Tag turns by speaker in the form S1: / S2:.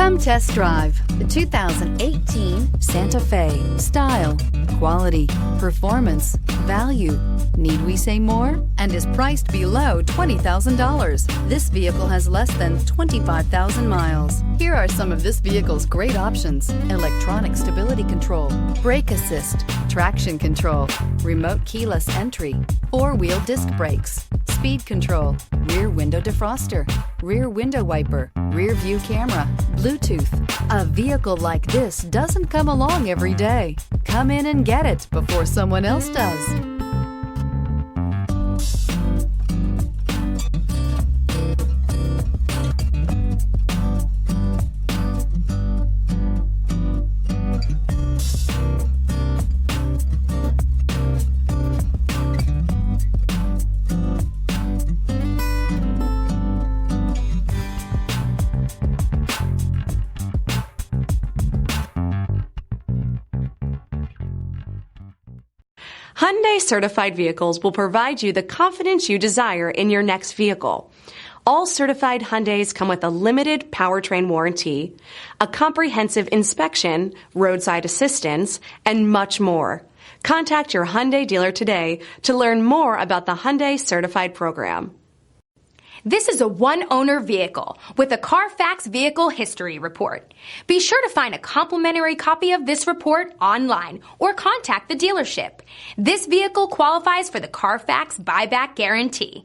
S1: Come test drive the 2018 Santa Fe. Style, quality, performance, value. Need we say more? And is priced below $20,000. This vehicle has less than 25,000 miles. Here are some of this vehicle's great options: electronic stability control, brake assist, traction control, remote keyless entry, four-wheel disc brakes, speed control, rear window defroster, rear window wiper, rear view camera, Bluetooth. A vehicle like this doesn't come along every day. Come in and get it before someone else does.
S2: Hyundai certified vehicles will provide you the confidence you desire in your next vehicle. All certified Hyundais come with a limited powertrain warranty, a comprehensive inspection, roadside assistance, and much more. Contact your Hyundai dealer today to learn more about the Hyundai certified program.
S3: This is a one-owner vehicle with a CARFAX Vehicle History Report. Be sure to find a complimentary copy of this report online or contact the dealership. This vehicle qualifies for the CARFAX Buyback Guarantee.